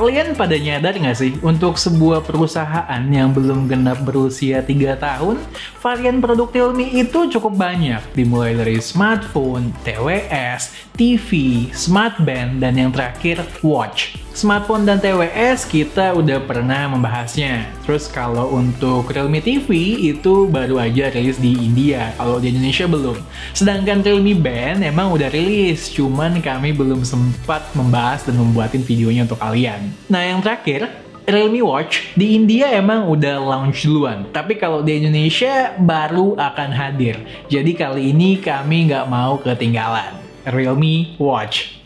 Kalian pada nyadar nggak sih, untuk sebuah perusahaan yang belum genap berusia 3 tahun, varian produk Realme itu cukup banyak, dimulai dari smartphone, TWS, TV, smartband, dan yang terakhir, watch. Smartphone dan TWS kita udah pernah membahasnya. Terus kalau untuk Realme TV itu baru aja rilis di India, kalau di Indonesia belum. Sedangkan Realme Band emang udah rilis, cuman kami belum sempat membahas dan membuatin videonya untuk kalian. Nah yang terakhir, Realme Watch di India emang udah launch duluan, tapi kalau di Indonesia baru akan hadir. Jadi kali ini kami nggak mau ketinggalan. Realme Watch.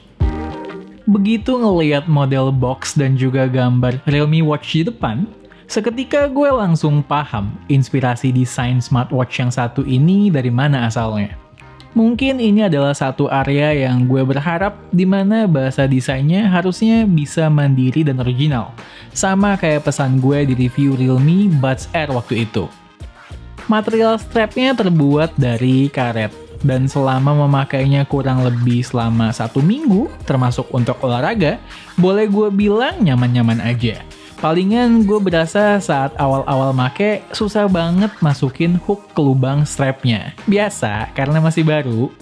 Begitu ngeliat model box dan juga gambar Realme Watch di depan, seketika gue langsung paham inspirasi desain smartwatch yang satu ini dari mana asalnya. Mungkin ini adalah satu area yang gue berharap di mana bahasa desainnya harusnya bisa mandiri dan original, sama kayak pesan gue di review Realme Buds Air waktu itu. Material strapnya terbuat dari karet, dan selama memakainya kurang lebih selama 1 minggu, termasuk untuk olahraga, boleh gue bilang nyaman-nyaman aja. Palingan gue berasa saat awal-awal make, susah banget masukin hook ke lubang strapnya. Biasa, karena masih baru.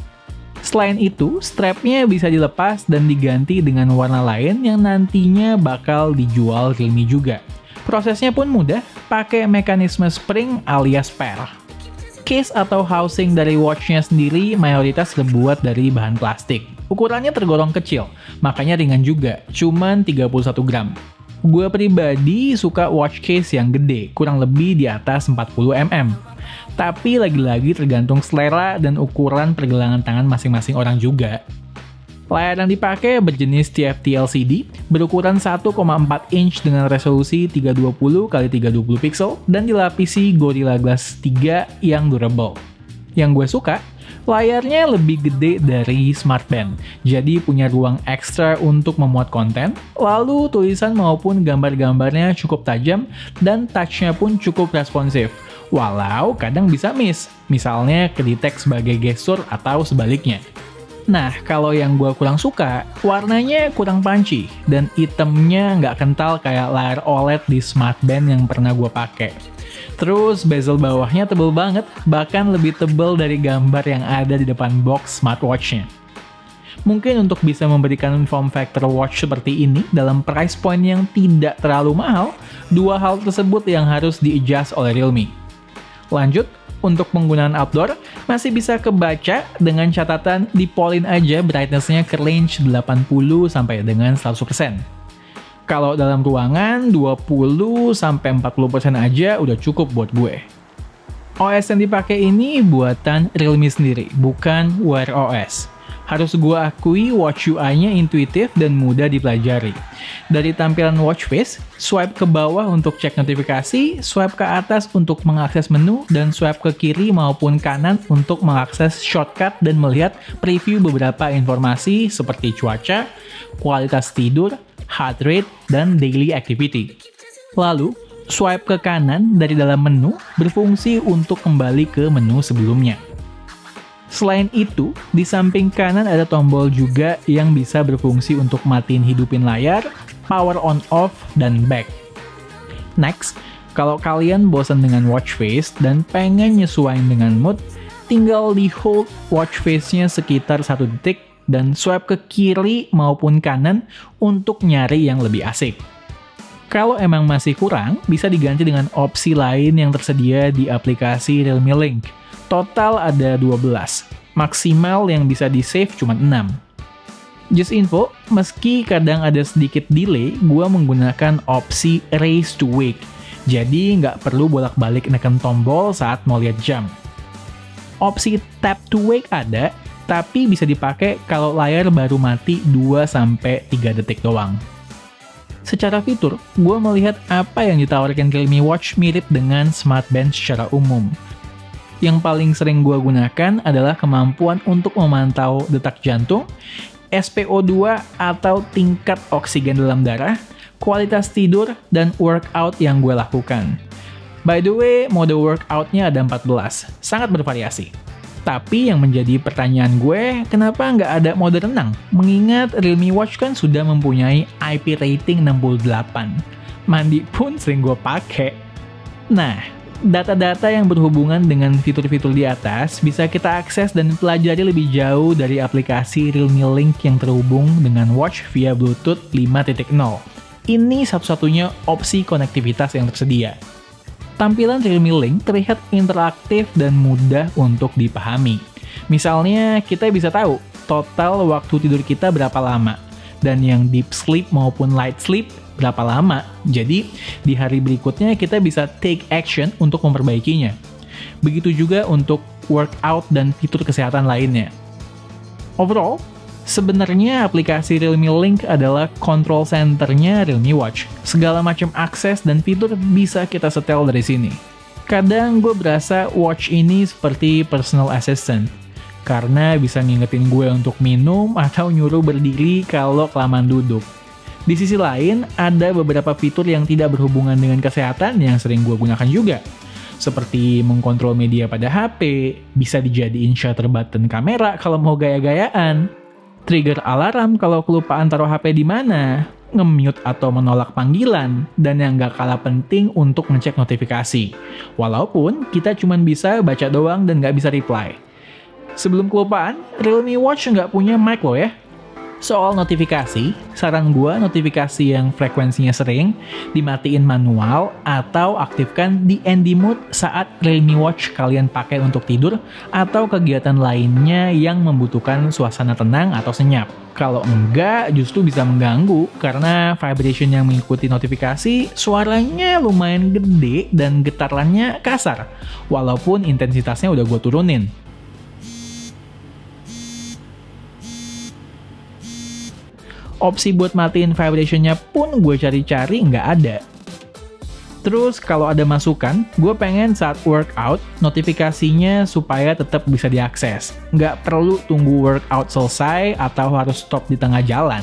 Selain itu, strapnya bisa dilepas dan diganti dengan warna lain yang nantinya bakal dijual Realme juga. Prosesnya pun mudah, pakai mekanisme spring alias per. Case atau housing dari watchnya sendiri mayoritas terbuat dari bahan plastik. Ukurannya tergolong kecil, makanya ringan juga, cuman 31 gram. Gue pribadi suka watch case yang gede, kurang lebih di atas 40 mm. Tapi lagi-lagi tergantung selera dan ukuran pergelangan tangan masing-masing orang juga. Layar yang dipakai berjenis TFT LCD, berukuran 1,4 inch dengan resolusi 320x320 pixel, dan dilapisi Gorilla Glass 3 yang durable. Yang gue suka, layarnya lebih gede dari smartband, jadi punya ruang ekstra untuk memuat konten, lalu tulisan maupun gambar-gambarnya cukup tajam, dan touch-nya pun cukup responsif, walau kadang bisa miss, misalnya kedetek sebagai gestur atau sebaliknya. Nah, kalau yang gue kurang suka, warnanya kurang punchy, dan itemnya nggak kental kayak layar OLED di smartband yang pernah gue pakai. Terus bezel bawahnya tebel banget, bahkan lebih tebel dari gambar yang ada di depan box smartwatch-nya. Mungkin untuk bisa memberikan form factor watch seperti ini dalam price point yang tidak terlalu mahal, dua hal tersebut yang harus di-adjust oleh Realme. Lanjut, untuk penggunaan outdoor, masih bisa kebaca dengan catatan dipolin aja brightness-nya ke range 80 sampai dengan 100%. Kalau dalam ruangan, 20-40% aja udah cukup buat gue. OS yang dipakai ini buatan Realme sendiri, bukan Wear OS. Harus gue akui watch UI-nya intuitif dan mudah dipelajari. Dari tampilan watch face, swipe ke bawah untuk cek notifikasi, swipe ke atas untuk mengakses menu, dan swipe ke kiri maupun kanan untuk mengakses shortcut dan melihat preview beberapa informasi seperti cuaca, kualitas tidur, heart rate, dan daily activity. Lalu, swipe ke kanan dari dalam menu berfungsi untuk kembali ke menu sebelumnya. Selain itu, di samping kanan ada tombol juga yang bisa berfungsi untuk matiin hidupin layar, power on off, dan back. Next, kalau kalian bosan dengan watch face dan pengen nyesuaiin dengan mood, tinggal di hold watch face-nya sekitar 1 detik dan swipe ke kiri maupun kanan untuk nyari yang lebih asik. Kalau emang masih kurang, bisa diganti dengan opsi lain yang tersedia di aplikasi Realme Link. Total ada 12, maksimal yang bisa di-save cuma 6. Just info, meski kadang ada sedikit delay, gue menggunakan opsi Race to Wake, jadi nggak perlu bolak-balik neken tombol saat mau lihat jam. Opsi Tap to Wake ada, tapi bisa dipakai kalau layar baru mati 2-3 detik doang. Secara fitur, gue melihat apa yang ditawarkan Realme Watch mirip dengan smartband secara umum. Yang paling sering gue gunakan adalah kemampuan untuk memantau detak jantung, SpO2 atau tingkat oksigen dalam darah, kualitas tidur, dan workout yang gue lakukan. By the way, mode workout-nya ada 14, sangat bervariasi. Tapi yang menjadi pertanyaan gue, kenapa nggak ada mode renang? Mengingat Realme Watch kan sudah mempunyai IP rating 68. Mandi pun sering gue pakai. Nah, data-data yang berhubungan dengan fitur-fitur di atas bisa kita akses dan pelajari lebih jauh dari aplikasi Realme Link yang terhubung dengan watch via Bluetooth 5.0. Ini satu-satunya opsi konektivitas yang tersedia. Tampilan Realme Link terlihat interaktif dan mudah untuk dipahami. Misalnya, kita bisa tahu total waktu tidur kita berapa lama, dan yang deep sleep maupun light sleep berapa lama. Jadi, di hari berikutnya kita bisa take action untuk memperbaikinya. Begitu juga untuk workout dan fitur kesehatan lainnya. Overall, sebenarnya aplikasi Realme Link adalah control center-nya Realme Watch. Segala macam akses dan fitur bisa kita setel dari sini. Kadang gue berasa watch ini seperti personal assistant, karena bisa ngingetin gue untuk minum atau nyuruh berdiri kalau kelamaan duduk. Di sisi lain, ada beberapa fitur yang tidak berhubungan dengan kesehatan yang sering gue gunakan juga. Seperti mengkontrol media pada HP, bisa dijadiin shutter button kamera kalau mau gaya-gayaan, trigger alarm kalau kelupaan taruh HP di mana, nge-mute atau menolak panggilan, dan yang gak kalah penting untuk ngecek notifikasi. Walaupun kita cuma bisa baca doang dan gak bisa reply. Sebelum kelupaan, Realme Watch nggak punya mic loh ya. Soal notifikasi, saran gua notifikasi yang frekuensinya sering, dimatiin manual atau aktifkan DND mode saat Realme Watch kalian pakai untuk tidur atau kegiatan lainnya yang membutuhkan suasana tenang atau senyap. Kalau enggak, justru bisa mengganggu karena vibration yang mengikuti notifikasi suaranya lumayan gede dan getarannya kasar, walaupun intensitasnya udah gua turunin. Opsi buat matiin vibration-nya pun gue cari-cari nggak ada. Terus kalau ada masukan, gue pengen saat workout, notifikasinya supaya tetap bisa diakses. Nggak perlu tunggu workout selesai atau harus stop di tengah jalan.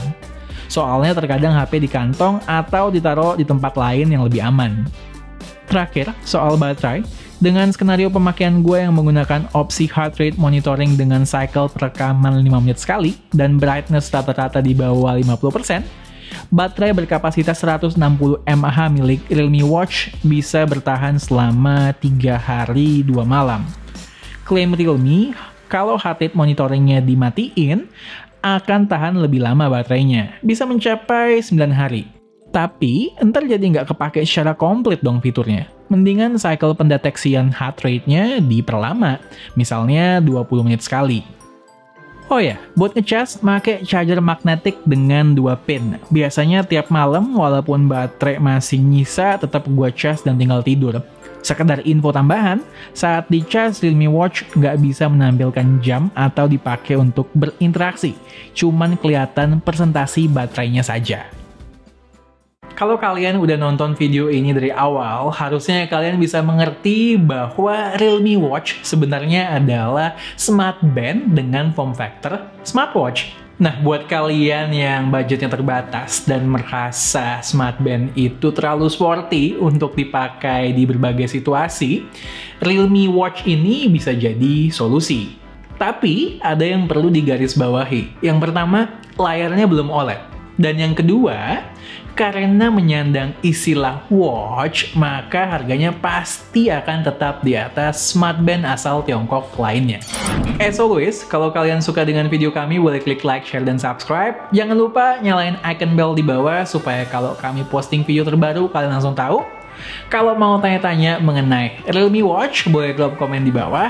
Soalnya terkadang HP di kantong atau ditaruh di tempat lain yang lebih aman. Terakhir, soal baterai, dengan skenario pemakaian gue yang menggunakan opsi heart rate monitoring dengan cycle perekaman 5 menit sekali dan brightness rata-rata di bawah 50%, baterai berkapasitas 160 mAh milik Realme Watch bisa bertahan selama 3 hari 2 malam. Klaim Realme, kalau heart rate monitoringnya dimatiin, akan tahan lebih lama baterainya, bisa mencapai 9 hari. Tapi, ntar jadi nggak kepake secara komplit dong fiturnya. Mendingan cycle pendeteksian heart rate-nya diperlama, misalnya 20 menit sekali. Oh ya, buat ngecas, pakai charger magnetik dengan 2 pin. Biasanya tiap malam, walaupun baterai masih nyisa, tetap gua cas dan tinggal tidur. Sekedar info tambahan, saat dicas Realme Watch nggak bisa menampilkan jam atau dipakai untuk berinteraksi, cuman kelihatan presentasi baterainya saja. Kalau kalian udah nonton video ini dari awal, harusnya kalian bisa mengerti bahwa Realme Watch sebenarnya adalah smart band dengan form factor smartwatch. Nah, buat kalian yang budgetnya terbatas dan merasa smart band itu terlalu sporty untuk dipakai di berbagai situasi, Realme Watch ini bisa jadi solusi. Tapi, ada yang perlu digarisbawahi. Yang pertama, layarnya belum OLED. Dan yang kedua, karena menyandang istilah watch, maka harganya pasti akan tetap di atas smart band asal Tiongkok lainnya. As always, kalau kalian suka dengan video kami, boleh klik like, share, dan subscribe. Jangan lupa nyalain icon bell di bawah, supaya kalau kami posting video terbaru, kalian langsung tahu. Kalau mau tanya-tanya mengenai Realme Watch, boleh drop komen di bawah.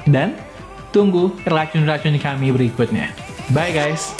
Dan tunggu racun-racun kami berikutnya. Bye guys!